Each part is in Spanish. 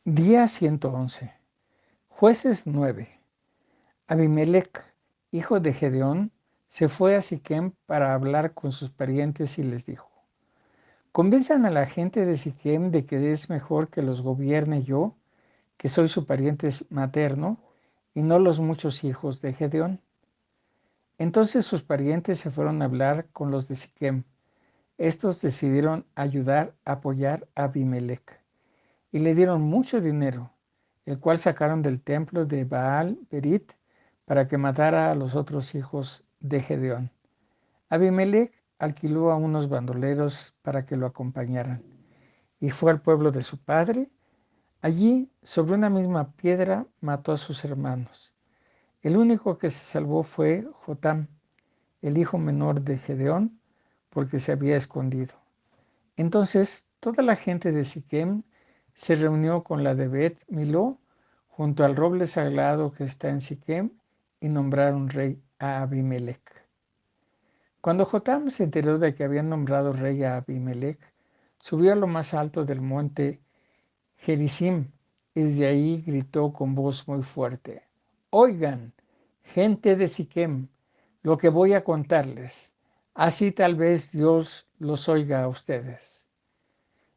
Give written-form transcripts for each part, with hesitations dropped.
Día 111. Jueces 9. Abimelec, hijo de Gedeón, se fue a Siquem para hablar con sus parientes y les dijo: Convenzan a la gente de Siquem de que es mejor que los gobierne yo, que soy su pariente materno, y no los muchos hijos de Gedeón. Entonces sus parientes se fueron a hablar con los de Siquem. Estos decidieron apoyar a Abimelec, y le dieron mucho dinero, el cual sacaron del templo de Baal Berit para que matara a los otros hijos de Gedeón. Abimelec alquiló a unos bandoleros para que lo acompañaran, y fue al pueblo de su padre. Allí, sobre una misma piedra, mató a sus hermanos. El único que se salvó fue Jotam, el hijo menor de Gedeón, porque se había escondido. Entonces toda la gente de Siquem se reunió con la de Bet Miló junto al roble sagrado que está en Siquem y nombraron rey a Abimelec. Cuando Jotam se enteró de que habían nombrado rey a Abimelec, subió a lo más alto del monte Gerizim y desde ahí gritó con voz muy fuerte: Oigan, gente de Siquem, lo que voy a contarles, así tal vez Dios los oiga a ustedes.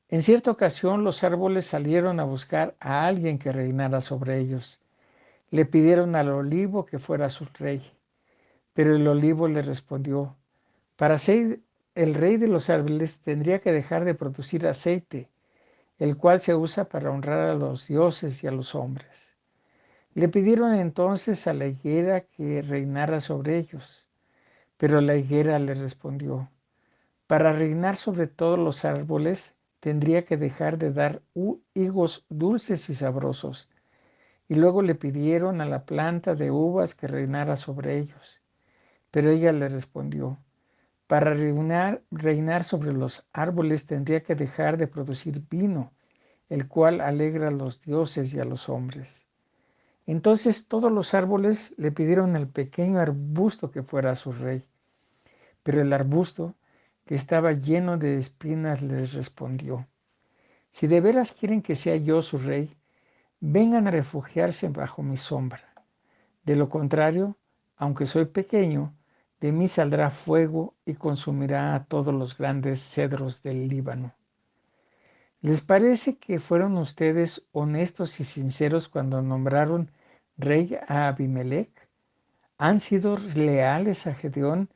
En cierta ocasión los árboles salieron a buscar a alguien que reinara sobre ellos. Le pidieron al olivo que fuera su rey, pero el olivo le respondió: para ser el rey de los árboles tendría que dejar de producir aceite, el cual se usa para honrar a los dioses y a los hombres. Le pidieron entonces a la higuera que reinara sobre ellos, pero la higuera le respondió: para reinar sobre todos los árboles, tendría que dejar de dar higos dulces y sabrosos. Y luego le pidieron a la planta de uvas que reinara sobre ellos. Pero ella le respondió: para reinar sobre los árboles tendría que dejar de producir vino, el cual alegra a los dioses y a los hombres. Entonces todos los árboles le pidieron al pequeño arbusto que fuera su rey. Pero el arbusto, que estaba lleno de espinas, les respondió: si de veras quieren que sea yo su rey, vengan a refugiarse bajo mi sombra. De lo contrario, aunque soy pequeño, de mí saldrá fuego y consumirá a todos los grandes cedros del Líbano. ¿Les parece que fueron ustedes honestos y sinceros cuando nombraron rey a Abimelec? ¿Han sido leales a Gedeón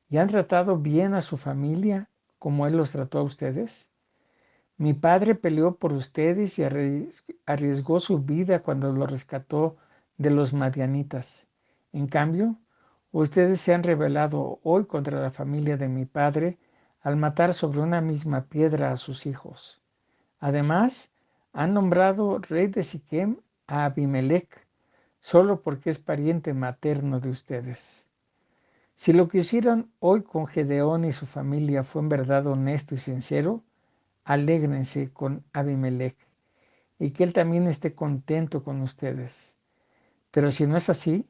y han tratado bien a su familia como él los trató a ustedes? Mi padre peleó por ustedes y arriesgó su vida cuando lo rescató de los madianitas. En cambio, ustedes se han rebelado hoy contra la familia de mi padre al matar sobre una misma piedra a sus hijos. Además, han nombrado rey de Siquem a Abimelec, solo porque es pariente materno de ustedes. Si lo que hicieron hoy con Gedeón y su familia fue en verdad honesto y sincero, alégrense con Abimelec y que él también esté contento con ustedes. Pero si no es así,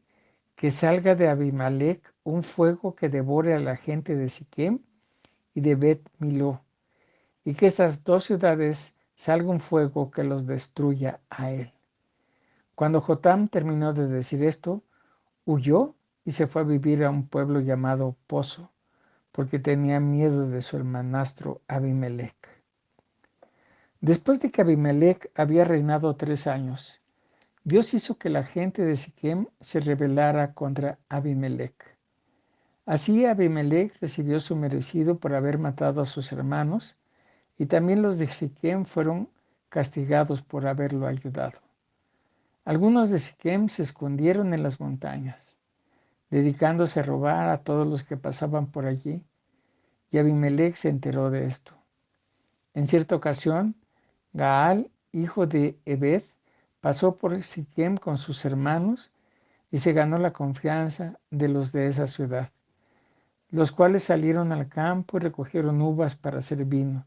que salga de Abimelec un fuego que devore a la gente de Siquem y de Bet Miló, y que estas dos ciudades salga un fuego que los destruya a él. Cuando Jotam terminó de decir esto, huyó y se fue a vivir a un pueblo llamado Pozo, porque tenía miedo de su hermanastro Abimelec. Después de que Abimelec había reinado 3 años, Dios hizo que la gente de Siquem se rebelara contra Abimelec. Así Abimelec recibió su merecido por haber matado a sus hermanos, y también los de Siquem fueron castigados por haberlo ayudado. Algunos de Siquem se escondieron en las montañas, dedicándose a robar a todos los que pasaban por allí, y Abimelec se enteró de esto. En cierta ocasión, Gaal, hijo de Ebed, pasó por Siquem con sus hermanos y se ganó la confianza de los de esa ciudad, los cuales salieron al campo y recogieron uvas para hacer vino.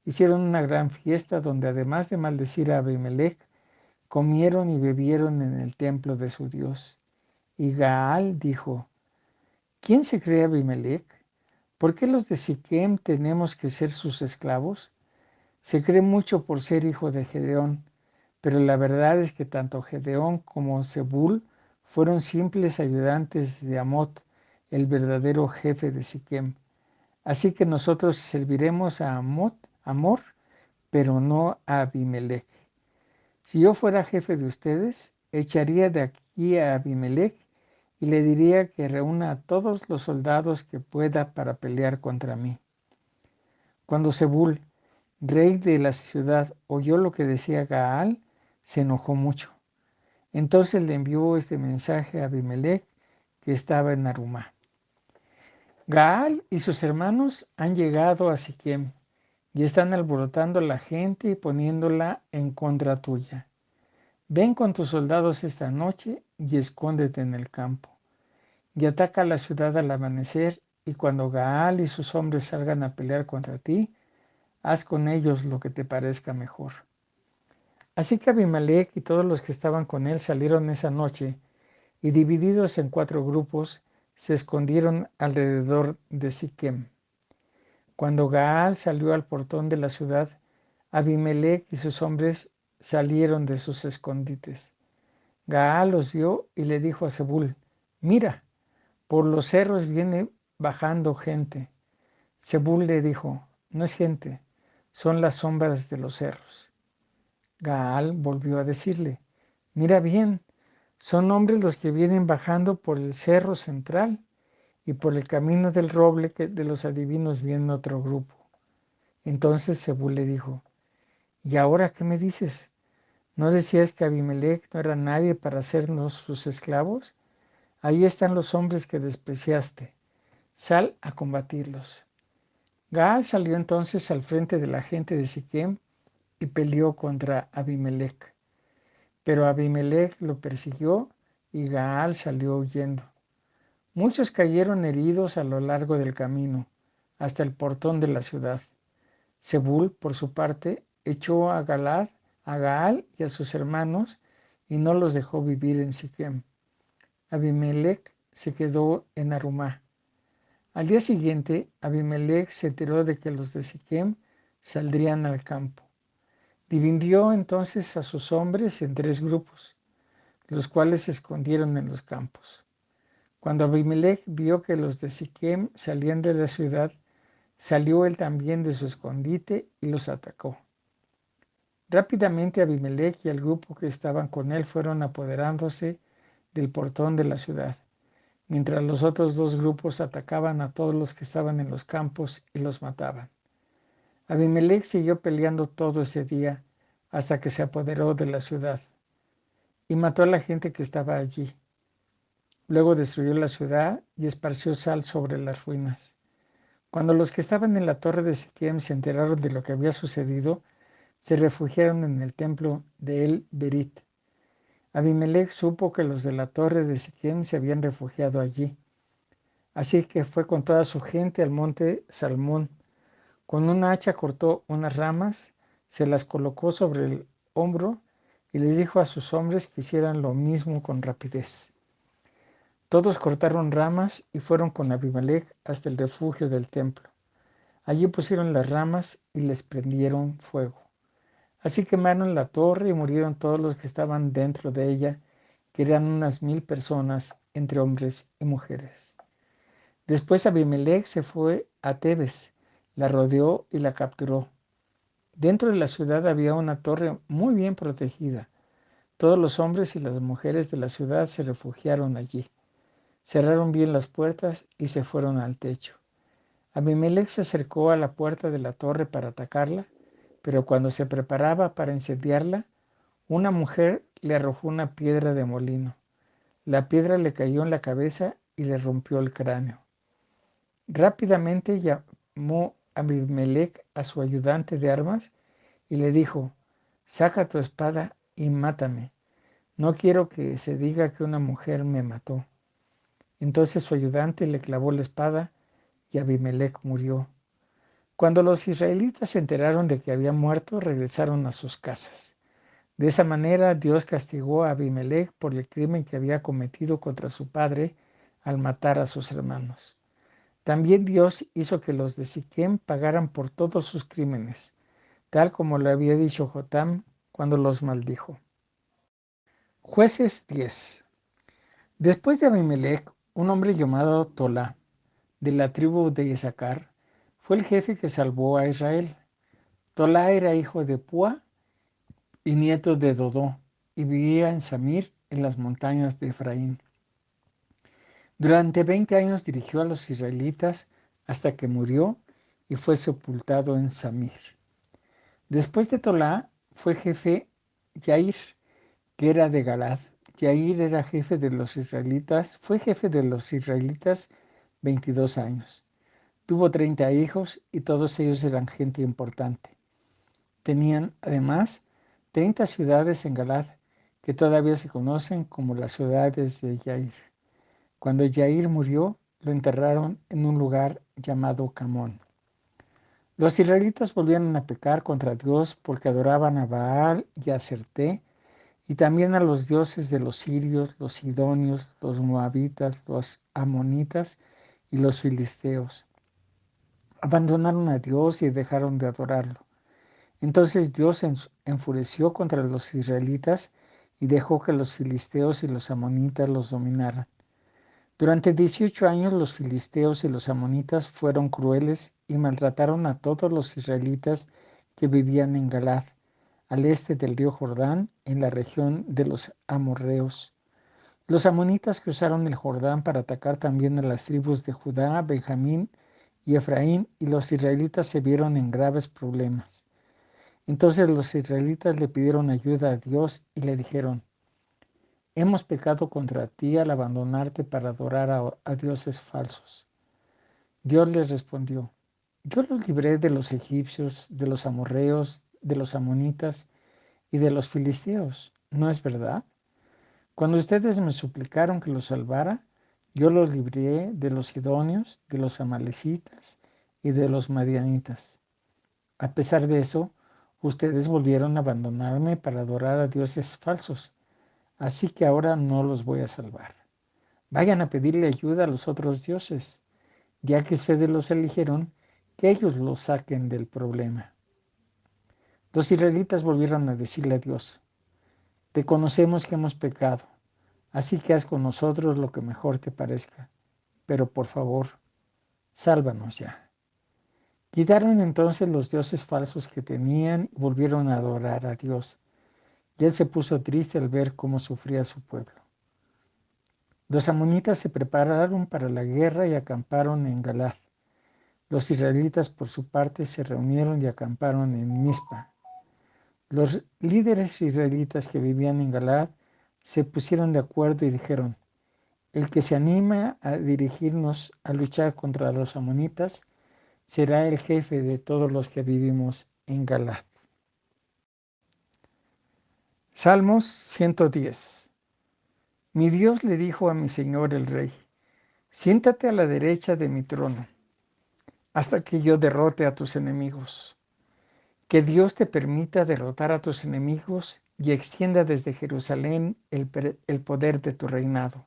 Hicieron una gran fiesta donde, además de maldecir a Abimelec, comieron y bebieron en el templo de su Dios. Y Gaal dijo: ¿quién se cree Abimelec? ¿Por qué los de Siquem tenemos que ser sus esclavos? Se cree mucho por ser hijo de Gedeón, pero la verdad es que tanto Gedeón como Zebul fueron simples ayudantes de Amot, el verdadero jefe de Siquem. Así que nosotros serviremos a Amor, pero no a Abimelech. Si yo fuera jefe de ustedes, echaría de aquí a Abimelech y le diría que reúna a todos los soldados que pueda para pelear contra mí. Cuando Zebul, rey de la ciudad, oyó lo que decía Gaal, se enojó mucho. Entonces le envió este mensaje a Abimelech, que estaba en Arumá. Gaal y sus hermanos han llegado a Siquem y están alborotando a la gente y poniéndola en contra tuya. Ven con tus soldados esta noche y escóndete en el campo. Y ataca la ciudad al amanecer, y cuando Gaal y sus hombres salgan a pelear contra ti, haz con ellos lo que te parezca mejor. Así que Abimelech y todos los que estaban con él salieron esa noche, y divididos en 4 grupos, se escondieron alrededor de Siquem. Cuando Gaal salió al portón de la ciudad, Abimelech y sus hombres salieron de sus escondites. Gaal los vio y le dijo a Zebul: mira, por los cerros viene bajando gente. Zebul le dijo: no es gente, son las sombras de los cerros. Gaal volvió a decirle: mira bien, son hombres los que vienen bajando por el cerro central, y por el camino del roble que de los adivinos viene otro grupo. Entonces Zebul le dijo: ¿y ahora qué me dices? ¿No decías que Abimelech no era nadie para hacernos sus esclavos? Ahí están los hombres que despreciaste. Sal a combatirlos. Gaal salió entonces al frente de la gente de Siquem y peleó contra Abimelech. Pero Abimelech lo persiguió y Gaal salió huyendo. Muchos cayeron heridos a lo largo del camino, hasta el portón de la ciudad. Zebul, por su parte, echó a Gaal y a sus hermanos y no los dejó vivir en Siquem. Abimelech se quedó en Arumá. Al día siguiente, Abimelech se enteró de que los de Siquem saldrían al campo. Dividió entonces a sus hombres en 3 grupos, los cuales se escondieron en los campos. Cuando Abimelech vio que los de Siquem salían de la ciudad, salió él también de su escondite y los atacó. Rápidamente Abimelech y el grupo que estaban con él fueron apoderándose del portón de la ciudad, mientras los otros 2 grupos atacaban a todos los que estaban en los campos y los mataban. Abimelech siguió peleando todo ese día hasta que se apoderó de la ciudad y mató a la gente que estaba allí. Luego destruyó la ciudad y esparció sal sobre las ruinas. Cuando los que estaban en la torre de Siquem se enteraron de lo que había sucedido, se refugiaron en el templo de El Berit. Abimelech supo que los de la torre de Siquem se habían refugiado allí. Así que fue con toda su gente al monte Salmón. Con una hacha cortó unas ramas, se las colocó sobre el hombro y les dijo a sus hombres que hicieran lo mismo con rapidez. Todos cortaron ramas y fueron con Abimelech hasta el refugio del templo. Allí pusieron las ramas y les prendieron fuego. Así quemaron la torre y murieron todos los que estaban dentro de ella, que eran unas 1000 personas, entre hombres y mujeres. Después Abimelech se fue a Tebes, la rodeó y la capturó. Dentro de la ciudad había una torre muy bien protegida. Todos los hombres y las mujeres de la ciudad se refugiaron allí. Cerraron bien las puertas y se fueron al techo. Abimelech se acercó a la puerta de la torre para atacarla, pero cuando se preparaba para incendiarla, una mujer le arrojó una piedra de molino. La piedra le cayó en la cabeza y le rompió el cráneo. Rápidamente llamó Abimelech a su ayudante de armas y le dijo: saca tu espada y mátame. No quiero que se diga que una mujer me mató. Entonces su ayudante le clavó la espada y Abimelech murió. Cuando los israelitas se enteraron de que había muerto, regresaron a sus casas. De esa manera Dios castigó a Abimelech por el crimen que había cometido contra su padre al matar a sus hermanos. También Dios hizo que los de Siquem pagaran por todos sus crímenes, tal como lo había dicho Jotam, cuando los maldijo. Jueces 10. Después de Abimelec, un hombre llamado Tolá, de la tribu de Isaacar, fue el jefe que salvó a Israel. Tolá era hijo de Púa y nieto de Dodó, y vivía en Samir, en las montañas de Efraín. Durante 20 años dirigió a los israelitas hasta que murió y fue sepultado en Samir. Después de Tolá fue jefe Yair, que era de Galad. Yair era jefe de los israelitas, fue jefe de los israelitas 22 años. Tuvo 30 hijos y todos ellos eran gente importante. Tenían además 30 ciudades en Galad que todavía se conocen como las ciudades de Yair. Cuando Yair murió, lo enterraron en un lugar llamado Camón. Los israelitas volvieron a pecar contra Dios porque adoraban a Baal y a Serté, y también a los dioses de los sirios, los sidonios, los moabitas, los amonitas y los filisteos. Abandonaron a Dios y dejaron de adorarlo. Entonces Dios se enfureció contra los israelitas y dejó que los filisteos y los amonitas los dominaran. Durante 18 años los filisteos y los amonitas fueron crueles y maltrataron a todos los israelitas que vivían en Galad, al este del río Jordán, en la región de los amorreos. Los amonitas cruzaron el Jordán para atacar también a las tribus de Judá, Benjamín y Efraín, y los israelitas se vieron en graves problemas. Entonces los israelitas le pidieron ayuda a Dios y le dijeron: hemos pecado contra ti al abandonarte para adorar a dioses falsos. Dios les respondió: yo los libré de los egipcios, de los amorreos, de los amonitas y de los filisteos, ¿no es verdad? Cuando ustedes me suplicaron que los salvara, yo los libré de los sidonios, de los amalecitas y de los madianitas. A pesar de eso, ustedes volvieron a abandonarme para adorar a dioses falsos, así que ahora no los voy a salvar. Vayan a pedirle ayuda a los otros dioses, ya que ustedes los eligieron, que ellos los saquen del problema. Los israelitas volvieron a decirle a Dios: te conocemos que hemos pecado, así que haz con nosotros lo que mejor te parezca, pero por favor, sálvanos ya. Quitaron entonces los dioses falsos que tenían y volvieron a adorar a Dios, y él se puso triste al ver cómo sufría su pueblo. Los amonitas se prepararon para la guerra y acamparon en Galad. Los israelitas, por su parte, se reunieron y acamparon en Mizpa. Los líderes israelitas que vivían en Galad se pusieron de acuerdo y dijeron: el que se anima a dirigirnos a luchar contra los amonitas será el jefe de todos los que vivimos en Galad. Salmos 110. Mi Dios le dijo a mi Señor el Rey: siéntate a la derecha de mi trono, hasta que yo derrote a tus enemigos. Que Dios te permita derrotar a tus enemigos y extienda desde Jerusalén el poder de tu reinado.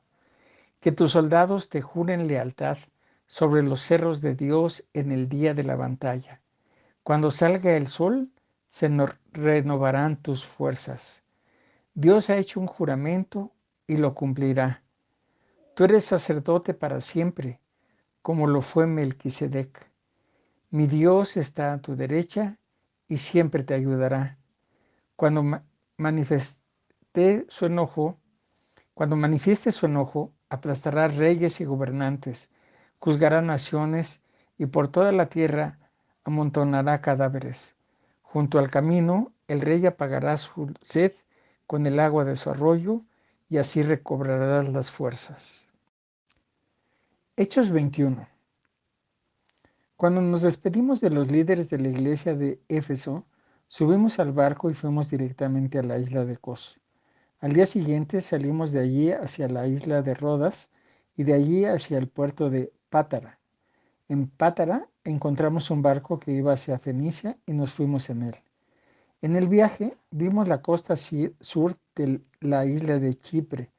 Que tus soldados te juren lealtad sobre los cerros de Dios en el día de la batalla. Cuando salga el sol, se renovarán tus fuerzas. Dios ha hecho un juramento y lo cumplirá. Tú eres sacerdote para siempre, como lo fue Melquisedec. Mi Dios está a tu derecha y siempre te ayudará. Cuando manifieste su enojo, aplastará reyes y gobernantes, juzgará naciones y por toda la tierra amontonará cadáveres. Junto al camino, el rey apagará su sed con el agua de su arroyo y así recobrarás las fuerzas. Hechos 21. Cuando nos despedimos de los líderes de la iglesia de Éfeso, subimos al barco y fuimos directamente a la isla de Cos. Al día siguiente salimos de allí hacia la isla de Rodas y de allí hacia el puerto de Pátara. En Pátara encontramos un barco que iba hacia Fenicia y nos fuimos en él. En el viaje vimos la costa sur de la isla de Chipre.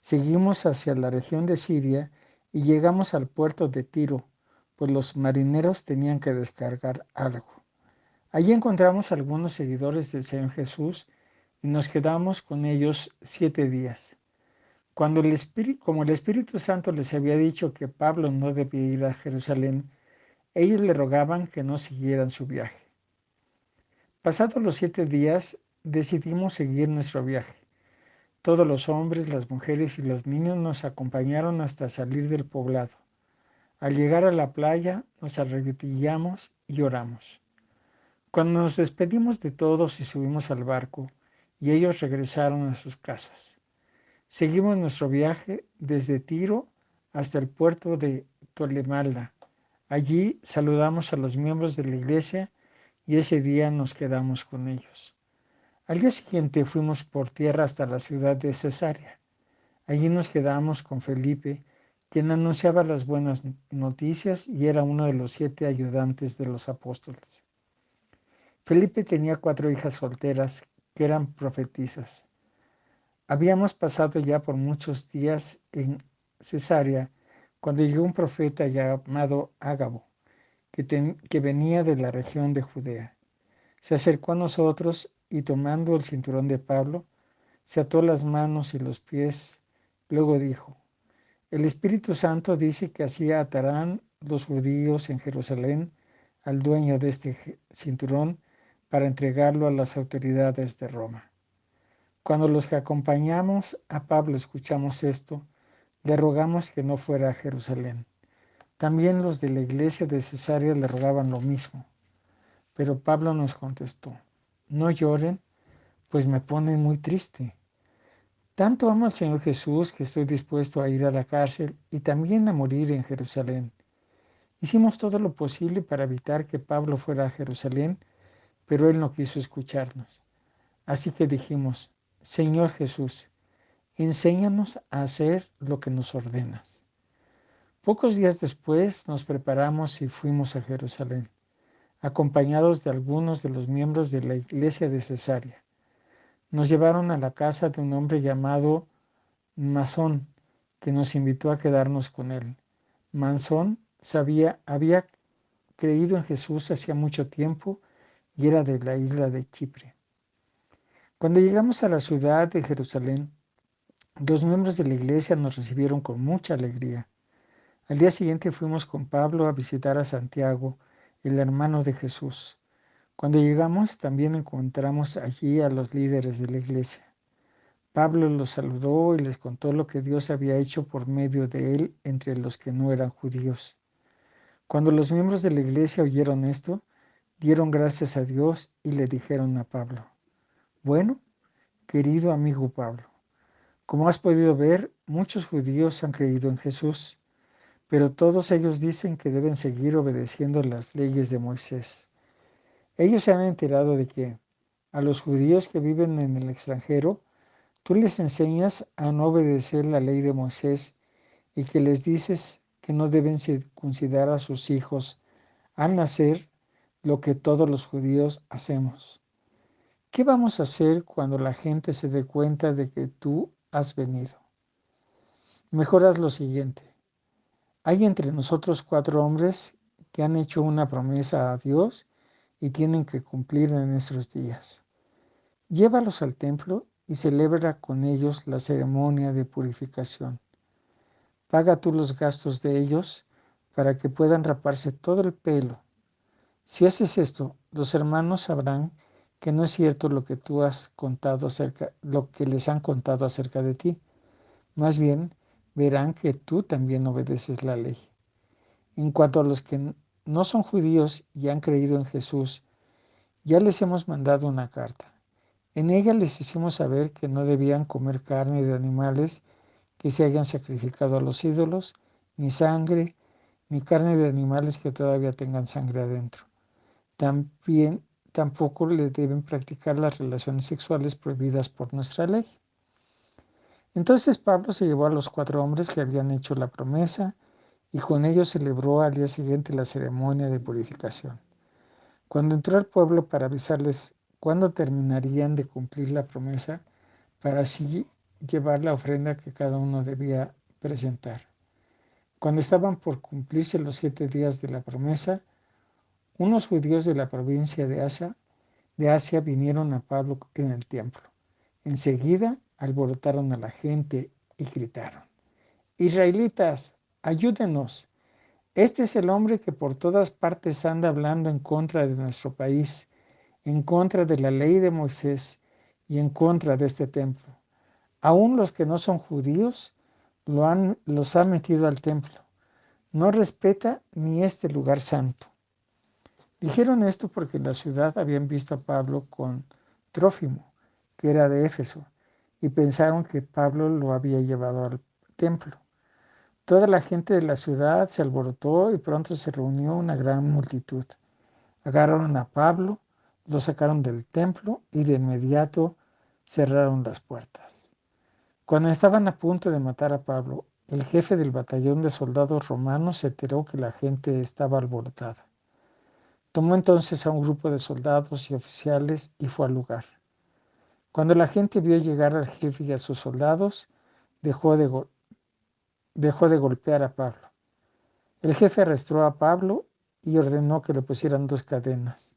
Seguimos hacia la región de Siria y llegamos al puerto de Tiro, pues los marineros tenían que descargar algo. Allí encontramos algunos seguidores del Señor Jesús y nos quedamos con ellos 7 días. Como el Espíritu Santo les había dicho que Pablo no debía ir a Jerusalén, ellos le rogaban que no siguieran su viaje. Pasados los 7 días, decidimos seguir nuestro viaje. Todos los hombres, las mujeres y los niños nos acompañaron hasta salir del poblado. Al llegar a la playa, nos arrodillamos y oramos. Cuando nos despedimos de todos y subimos al barco, y ellos regresaron a sus casas. Seguimos nuestro viaje desde Tiro hasta el puerto de Tolemaida. Allí saludamos a los miembros de la iglesia y ese día nos quedamos con ellos. Al día siguiente fuimos por tierra hasta la ciudad de Cesarea. Allí nos quedamos con Felipe, quien anunciaba las buenas noticias y era uno de los 7 ayudantes de los apóstoles. Felipe tenía 4 hijas solteras que eran profetisas. Habíamos pasado ya por muchos días en Cesarea cuando llegó un profeta llamado Ágabo, que venía de la región de Judea. Se acercó a nosotros y tomando el cinturón de Pablo, se ató las manos y los pies. Luego dijo: el Espíritu Santo dice que así atarán los judíos en Jerusalén al dueño de este cinturón para entregarlo a las autoridades de Roma. Cuando los que acompañamos a Pablo escuchamos esto, le rogamos que no fuera a Jerusalén. También los de la iglesia de Cesarea le rogaban lo mismo. Pero Pablo nos contestó: no lloren, pues me ponen muy triste. Tanto amo al Señor Jesús que estoy dispuesto a ir a la cárcel y también a morir en Jerusalén. Hicimos todo lo posible para evitar que Pablo fuera a Jerusalén, pero él no quiso escucharnos. Así que dijimos: Señor Jesús, enséñanos a hacer lo que nos ordenas. Pocos días después nos preparamos y fuimos a Jerusalén, acompañados de algunos de los miembros de la iglesia de Cesarea. Nos llevaron a la casa de un hombre llamado Mnasón, que nos invitó a quedarnos con él. Mnasón había creído en Jesús hacía mucho tiempo y era de la isla de Chipre. Cuando llegamos a la ciudad de Jerusalén, los miembros de la iglesia nos recibieron con mucha alegría. Al día siguiente fuimos con Pablo a visitar a Santiago, el hermano de Jesús. Cuando llegamos, también encontramos allí a los líderes de la iglesia. Pablo los saludó y les contó lo que Dios había hecho por medio de él entre los que no eran judíos. Cuando los miembros de la iglesia oyeron esto, dieron gracias a Dios y le dijeron a Pablo: bueno, querido amigo Pablo, como has podido ver, muchos judíos han creído en Jesús, pero todos ellos dicen que deben seguir obedeciendo las leyes de Moisés. Ellos se han enterado de que a los judíos que viven en el extranjero, tú les enseñas a no obedecer la ley de Moisés y que les dices que no deben circuncidar a sus hijos al nacer, lo que todos los judíos hacemos. ¿Qué vamos a hacer cuando la gente se dé cuenta de que tú has venido? Mejor haz lo siguiente. Hay entre nosotros 4 hombres que han hecho una promesa a Dios y tienen que cumplir en estos días. Llévalos al templo y celebra con ellos la ceremonia de purificación. Paga tú los gastos de ellos para que puedan raparse todo el pelo. Si haces esto, los hermanos sabrán que no es cierto lo que lo que les han contado acerca de ti. Más bien, verán que tú también obedeces la ley. En cuanto a los que no son judíos y han creído en Jesús, ya les hemos mandado una carta. En ella les hicimos saber que no debían comer carne de animales que se hayan sacrificado a los ídolos, ni sangre, ni carne de animales que todavía tengan sangre adentro. Tampoco le deben practicar las relaciones sexuales prohibidas por nuestra ley. Entonces Pablo se llevó a los 4 hombres que habían hecho la promesa y con ellos celebró al día siguiente la ceremonia de purificación. Cuando entró al pueblo para avisarles cuándo terminarían de cumplir la promesa, para así llevar la ofrenda que cada uno debía presentar. Cuando estaban por cumplirse los 7 días de la promesa, unos judíos de la provincia de Asia vinieron a Pablo en el templo. Enseguida alborotaron a la gente y gritaron: Israelitas, ayúdenos. Este es el hombre que por todas partes anda hablando en contra de nuestro país, en contra de la ley de Moisés y en contra de este templo. Aún los que no son judíos los ha metido al templo. No respeta ni este lugar santo. Dijeron esto porque en la ciudad habían visto a Pablo con Trófimo, que era de Éfeso, y pensaron que Pablo lo había llevado al templo. Toda la gente de la ciudad se alborotó y pronto se reunió una gran multitud. Agarraron a Pablo, lo sacaron del templo y de inmediato cerraron las puertas. Cuando estaban a punto de matar a Pablo, el jefe del batallón de soldados romanos se enteró que la gente estaba alborotada. Tomó entonces a un grupo de soldados y oficiales y fue al lugar. Cuando la gente vio llegar al jefe y a sus soldados, dejó de golpear a Pablo. El jefe arrestó a Pablo y ordenó que le pusieran 2 cadenas.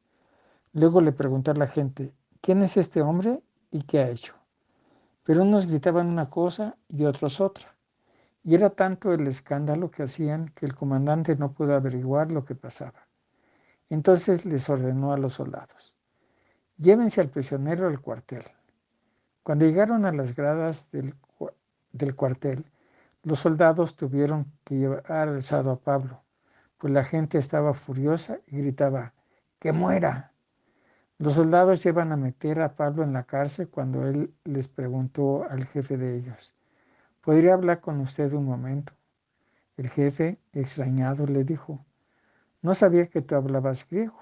Luego le preguntó a la gente: ¿quién es este hombre y qué ha hecho? Pero unos gritaban una cosa y otros otra. Y era tanto el escándalo que hacían que el comandante no pudo averiguar lo que pasaba. Entonces les ordenó a los soldados: llévense al prisionero al cuartel. Cuando llegaron a las gradas del cuartel, los soldados tuvieron que llevar alzado a Pablo, pues la gente estaba furiosa y gritaba: ¡que muera! Los soldados llevan a meter a Pablo en la cárcel cuando él les preguntó al jefe de ellos: ¿podría hablar con usted un momento? El jefe, extrañado, le dijo: no sabía que tú hablabas griego.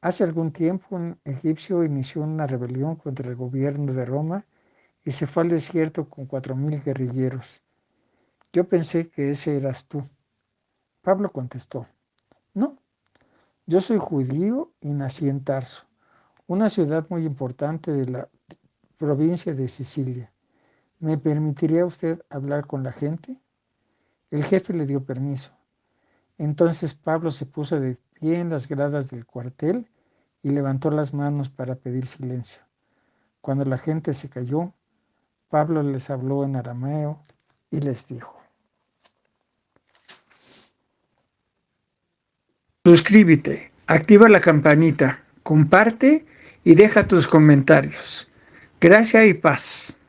Hace algún tiempo un egipcio inició una rebelión contra el gobierno de Roma y se fue al desierto con 4,000 guerrilleros. Yo pensé que ese eras tú. Pablo contestó: no, yo soy judío y nací en Tarso, una ciudad muy importante de la provincia de Sicilia. ¿Me permitiría usted hablar con la gente? El jefe le dio permiso. Entonces Pablo se puso de pie en las gradas del cuartel y levantó las manos para pedir silencio. Cuando la gente se calló, Pablo les habló en arameo y les dijo: suscríbete, activa la campanita, comparte y deja tus comentarios. Gracia y paz.